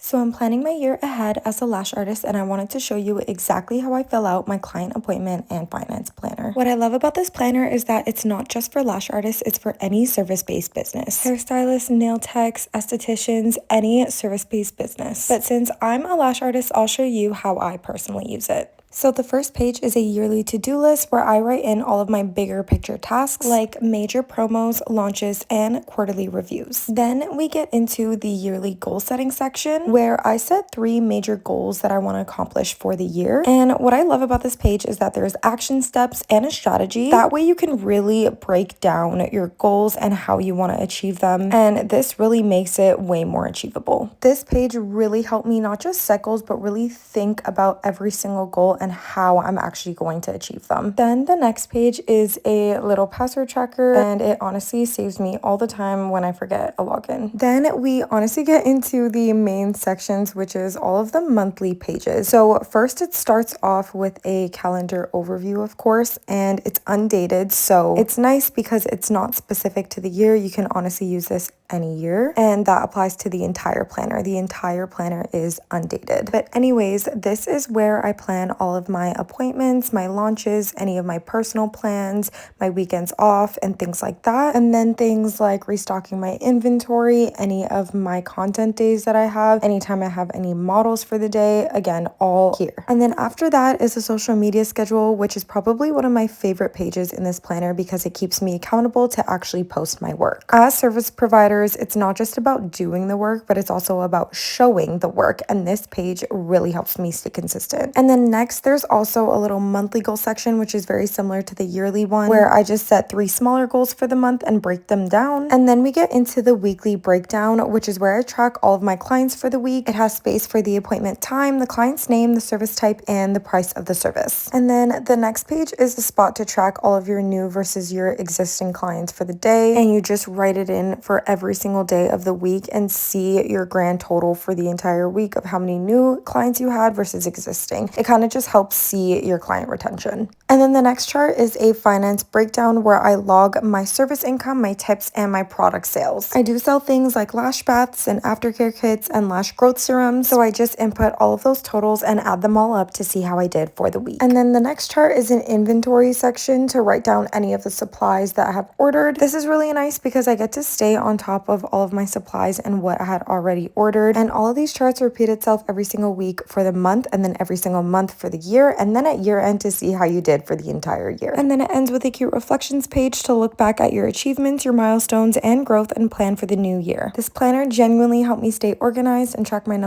So I'm planning my year ahead as a lash artist, and I wanted to show you exactly how I fill out my client appointment and finance planner. What I love about this planner is that it's not just for lash artists, it's for any service-based business. Hairstylists, nail techs, estheticians, any service-based business. But since I'm a lash artist, I'll show you how I personally use it. So the first page is a yearly to-do list where I write in all of my bigger picture tasks like major promos, launches, and quarterly reviews. Then we get into the yearly goal setting section where I set 3 major goals that I want to accomplish for the year. And what I love about this page is that there's action steps and a strategy. That way you can really break down your goals and how you want to achieve them. And this really makes it way more achievable. This page really helped me not just set goals, but really think about every single goal and how I'm actually going to achieve them. Then the next page is a little password tracker, and it honestly saves me all the time when I forget a login. Then we honestly get into the main sections, which is all of the monthly pages. So first it starts off with a calendar overview, of course, and it's undated. So it's nice because it's not specific to the year. You can honestly use this any year, and that applies to the entire planner. The entire planner is undated. But anyways, this is where I plan all of my appointments, my launches, any of my personal plans, my weekends off, and things like that. And then things like restocking my inventory, any of my content days that I have, anytime I have any models for the day, again, all here. And then after that is a social media schedule, which is probably one of my favorite pages in this planner because it keeps me accountable to actually post my work. As service providers, it's not just about doing the work, but it's also about showing the work. And this page really helps me stay consistent. And then next, there's also a little monthly goal section, which is very similar to the yearly one, where I just set 3 smaller goals for the month and break them down. And then we get into the weekly breakdown, which is where I track all of my clients for the week. It has space for the appointment time, the client's name, the service type, and the price of the service. And then the next page is a spot to track all of your new versus your existing clients for the day. And you just write it in for every single day of the week and see your grand total for the entire week of how many new clients you had versus existing. It kind of just helps see your client retention. And then the next chart is a finance breakdown where I log my service income, my tips, and my product sales. I do sell things like lash baths and aftercare kits and lash growth serums, so I just input all of those totals and add them all up to see how I did for the week. And then the next chart is an inventory section to write down any of the supplies that I have ordered. This is really nice because I get to stay on top of all of my supplies and what I had already ordered. And all of these charts repeat itself every single week for the month, and then every single month for the year, and then at year end to see how you did for the entire year. And then it ends with a cute reflections page to look back at your achievements, your milestones, and growth and plan for the new year. This planner genuinely helped me stay organized and track my numbers